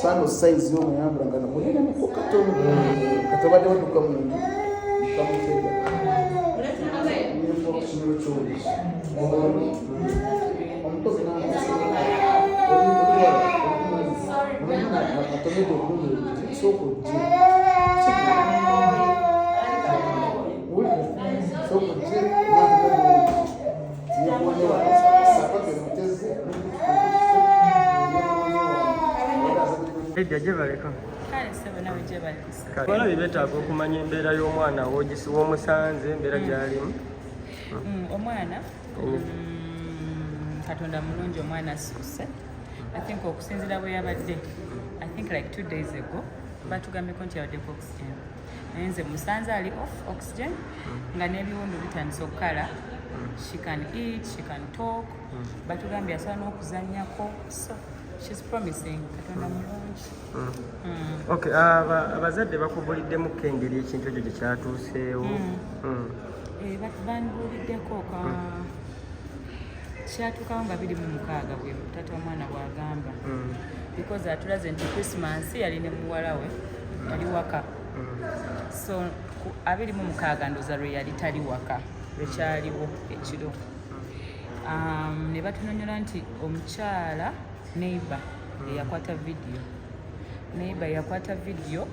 Sano size yo muyambula ngana munene mukokatono katabadde waduka munene kamufega ni fonctionnaire choice omukozi n'atometo kunde soko je soko je Wala bibetaaga okumanya embeera y'omwana w'omusanze embeera gy'alimu. Omwana Katonda mulungi, omwana asuuse. I think okusinziira bwe yabadde, I think like 2 days ago batugambeko nti yabaddeko oxygen. Naye nze musanze ali off oxygen nga n'ebiwundu bitandise okukala. She can eat, she can talk. Batugambye asobola n'okuzannyako. So she's promising. Katonda mulungi. Okay, abazadde bakubuliddemu engeri ekintu ekyo gye kyatuuseewo. Banbuliddeko kyatuukawo nga 26 bwe taata omwana bw'agamba. Because atulaze nti Christmas yali ne muwala we yali waka. So 26 ndooza lwe yali tali waka, lwekyaliwo ekiro. Ne batunonyola nti omukyala neighbor yakwata video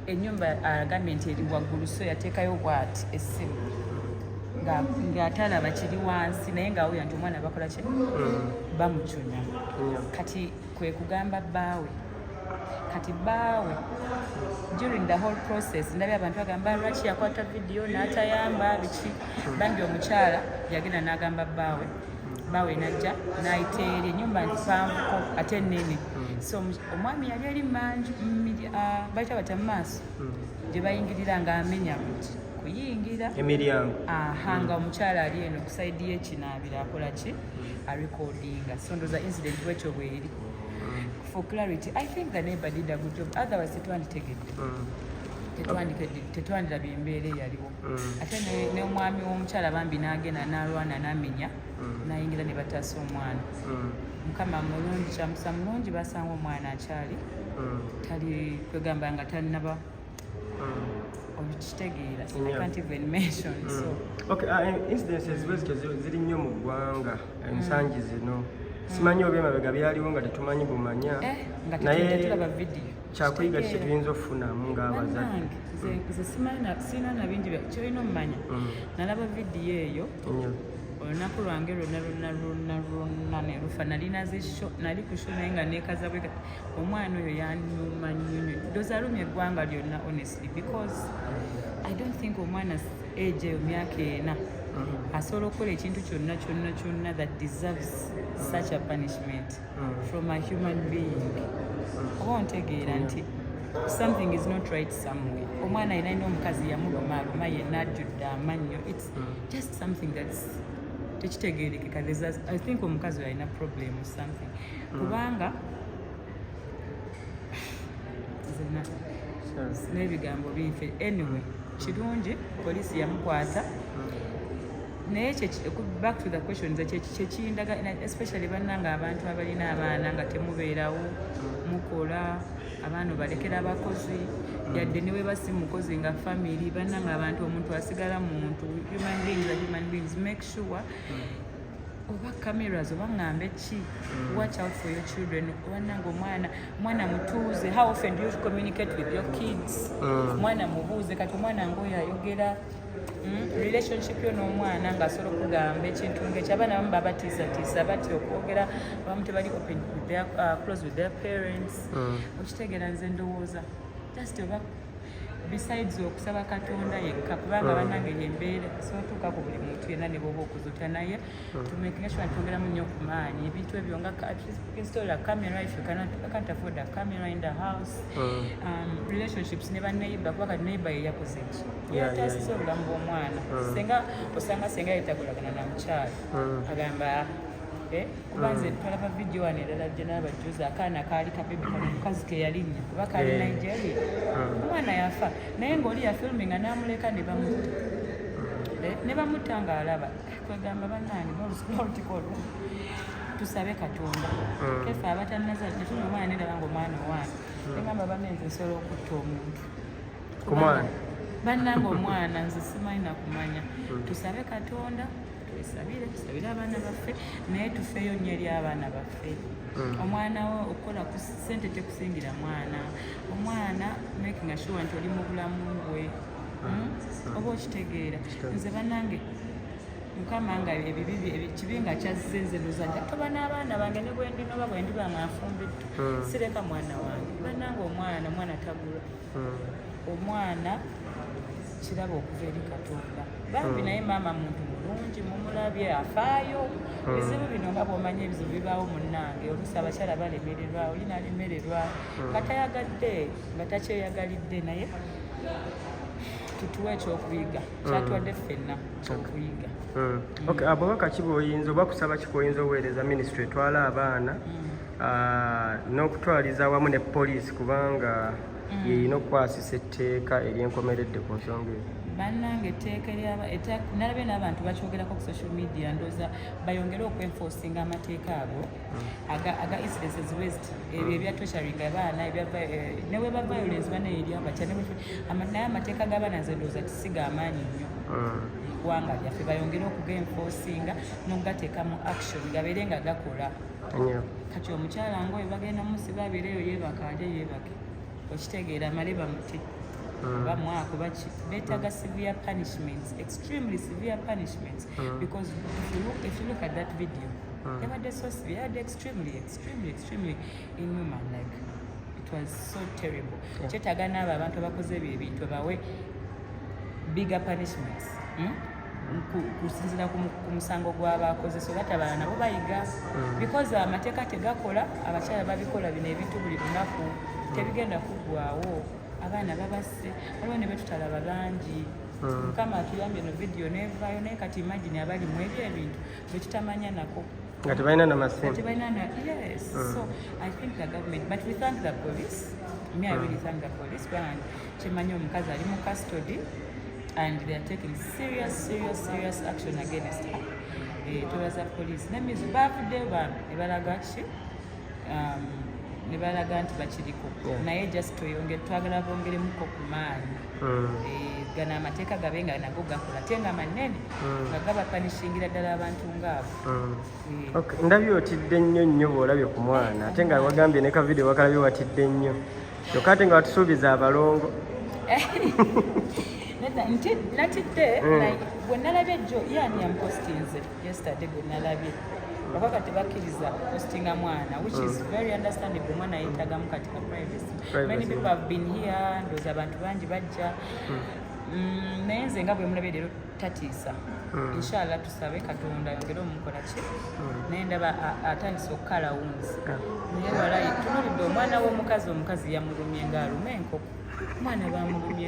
ennyumba agambye nti eri waggulu, so yateekayo bw'ati essimu ng'atalaba kiri wansi, naye ng'awulira nti omwana bakola ki bamucunya. Kati kwe kugamba bbaawe, kati bbaawe during the whole process ndabye abantu bagamba lwaki yakwata video n'atayamba biki, bambi omukyala yagenda n'agamba bbaawe najja n'ayiteera ennyumba ntipanvuko ate nnene. So omwami yali eri manju bayita bata mu maaso gye bayingirira ng'amenya buti kuyingira emiryango nga omukyala ali eno ku saidi y'ekinaabiro akola ki arecordinga. So ndooza incident bwekyo bweri. For clarity, I think the neighbor did a good job. Otherwise tetwanditegedde, tetwandirabye embeera eyaliwo. Ate n'omwami w'omukyala bambi n'agenda n'alwana n'amenya n'ayingira ne bataasa omwana. Mukama mulungi, kyamusa mulungi, basanga omwana akyali tali kwegamba nga tannaba okitegeera. I can't even mention. So okay, incidences bwezityo ziri nnyo mu ggwanga ensangi zino. Simanyi oba emabega byaliwo nga tetumanyi bumanya, naye kyakuyiga kye tuyinza okufunamu ng'abazadde. Nze sirina na bingi kyolina omumanya. Nalaba vidiyo eyo olunaku lwange lwonna ne lufa. Nali ku show naye nga neekaza bwe omwana oyo yanyuma nnyo. Ndooza alumya eggwanga lyonna honestly, because I don't think omwana age eyo myaka 4 asobola okukola ekintu kyonna that deserves such a punishment from a human being. Oba ontegeera nti something is not right somewhere. Omwana alina omukazi yamuluma yenna ajjudde amannyo. It's just something that's tekitegeerekeka. I think omukazi alina problem or something. Kubanga n'ebigambo biife. Anyway, kirungi poliisi yamukwata. Naye back to the questions kyekindaga, especially bannanga abantu abalina abaana nga temubeerawo mukola abaana balekera abakozi yadde ne bwe basi mukozi nga family bannanga abantu omuntu asigala muntu. Human beings make sure oba cameras oba ngambe ki, watch out for your children. Bannanga omwana mutuuze. How often do you communicate with your kids? Mwana mubuuze. Kati omwana ngoyo ayogera relationship yo n'omwana ng'asobola okugamba ekintu ng'ekyo. Abaana abamu baba batiisatiisa batya okwogera, abamu tebali open with their, close with their parents. Okitegeera nze ndowooza just oba besides okusaba Katonda yekka kubanga bannange yembeera sotuuka ku buli muntu yenna ne bwoba okuzuta naye tumakinga sure twongeramu nnyo ku maanyi ebintu ebyo nga install a camera if you can't afford a camera in the house relationships ne banneighbor kuba kati neighbor yeyakoze ki yataasisa obulamu bw'omwana senga osanga senga yetagolagana na mukyalo agamba kubanze twalaba vidiyo wano erala gye n'abajuzi akaana kaali kabebi kano mukazi ke yalinnya kuba kaali Nigeria omwana yafa naye ng'oli yafilminga n'amuleka ne bamutta ne bamutta ng'alaba kwegamba bannange n'olusukulutiko olwo tusabe Katonda kefe abatannaza tetuli omwana neraba ng'omwana owange negamba bannenze nsobola okutta omuntu ku mwana bannange omwana nze simanyi nakumanya tusabe Katonda tusabire abaana baffe naye tufeeyo nnyo eri abaana baffe omwana wo okukola ku ssente tekusingira omwana making sure nti oli mu bulamu bwe oba okitegeera nze bannange mukama nga kibi nga kyazze nze luzajja toba n'abaana bange ne bwendinoba bwendiba manfumbiddu sireka mwana wange bannange omwana tagula omwana kiraba okuva eri Katonda bambi naye maama muntu mulungi mumulabye afaayo ebizibu bino nga bw'omanya ebizibu bibaawo munnange oluusi abakyala balemererwa oli nalemererwa nga tayagadde nga takyeyagalidde naye tutuwa ekyokuyiga kyatuwadde ffenna kyokuyiga abubaka ki bw'oyinza oba kusaba ki kwoyinza oweereza minisitule etwala abaana n'okutwaliza awamu ne poliisi kubanga yeyina okukwasisa etteeka eryenkomeredde ku nsonga eyo bannange etteeka nalabye n'abantu bakyogerako ku social media ndooza bayongere okwenforcinga amateeka ago aga incidences west ebyo ebya torturing abaana neweba violence banaye eri abatya naye amateeka g'abaana nze ndooza tisiga amaanyi nnyo ggwanga lyaffe bayongere okugenforcinga n'okugateeka mu action gabeere nga gakola kati omukyala ngaoyo bagenda musiba abeereyo yeebaka ate yeebake okitegeera amale bamuti oba mwako baki beetaaga severe punishments extremely severe punishments because if you look at that video yabadde so severe yabadde extremely inhuman like it was so terrible kyetaaga n'abo abantu abakoze ebyo ebintu bawe bigger punishments kusinzira ku musango gw'abakoze so that abalala nabo bayiga because amateeka tegakola abakyala babikola bino ebintu buli lunaku tebigenda kuggwaawo abaana babasse waliwo ne betutalaba bangi mukama atuyambye no vidiyo nevaayo naye kati imagine abali mu ebyo ebintu bekitamanya nako nga tebalina namasente yes so I think the government but we thank the police I really thank the police kubanga kimanyi omukazi ali mu custody and they are taking serious action against her twebaza police nemizi bafuddeyo bantu nebalaga ki nebalaga nti bakiriko naye just twagala bongeremuko ku maanyi gana amateeka gabe nga nago gakola ate nga manene nga gaba panishingira ddala abantu ngaabo ndabye otidde nnyo bw'olabye ku mwana ate nga wagambye ne kavidiyo wakalabye watidde nnyo kyokka ate nga watusuubiza abalongo natidde bwe nalabye jo yani yampostinze yesterday bwe nalabye bakaka tebakkiriza postinga mwana which is very understandable omwana yetagamu katika privacy many people have been here ndooza abantu bangi bajja naye nze nga bwe mulabye leero tatiisa inshallah tusabe Katonda yongere omukola ki naye ndaba atandise okukala wunzi naye walayi tunulidde omwana w'omukazi yamulumye ng'aluma enkoko omwana bamulumye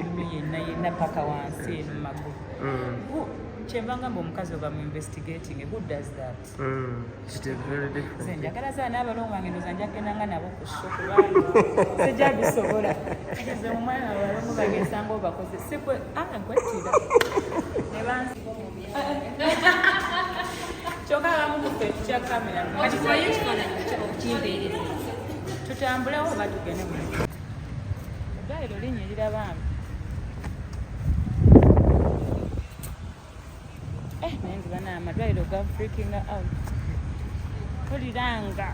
yenna paka wansi eno mu magulu kyenva ngamba omukazi oba mu investigating who does that njagala zaana abalongo bange ndoza njagendanga nabo ku sho kubanga sijabisobola ze omwana abalongo bange nsanga obakoze nkwettira kyokka abamukufe tukya kamera tutambulewo oba tugende mu eddwaliro linyirira bambi naye nze bana amadwaliro ga freaking out tuliranga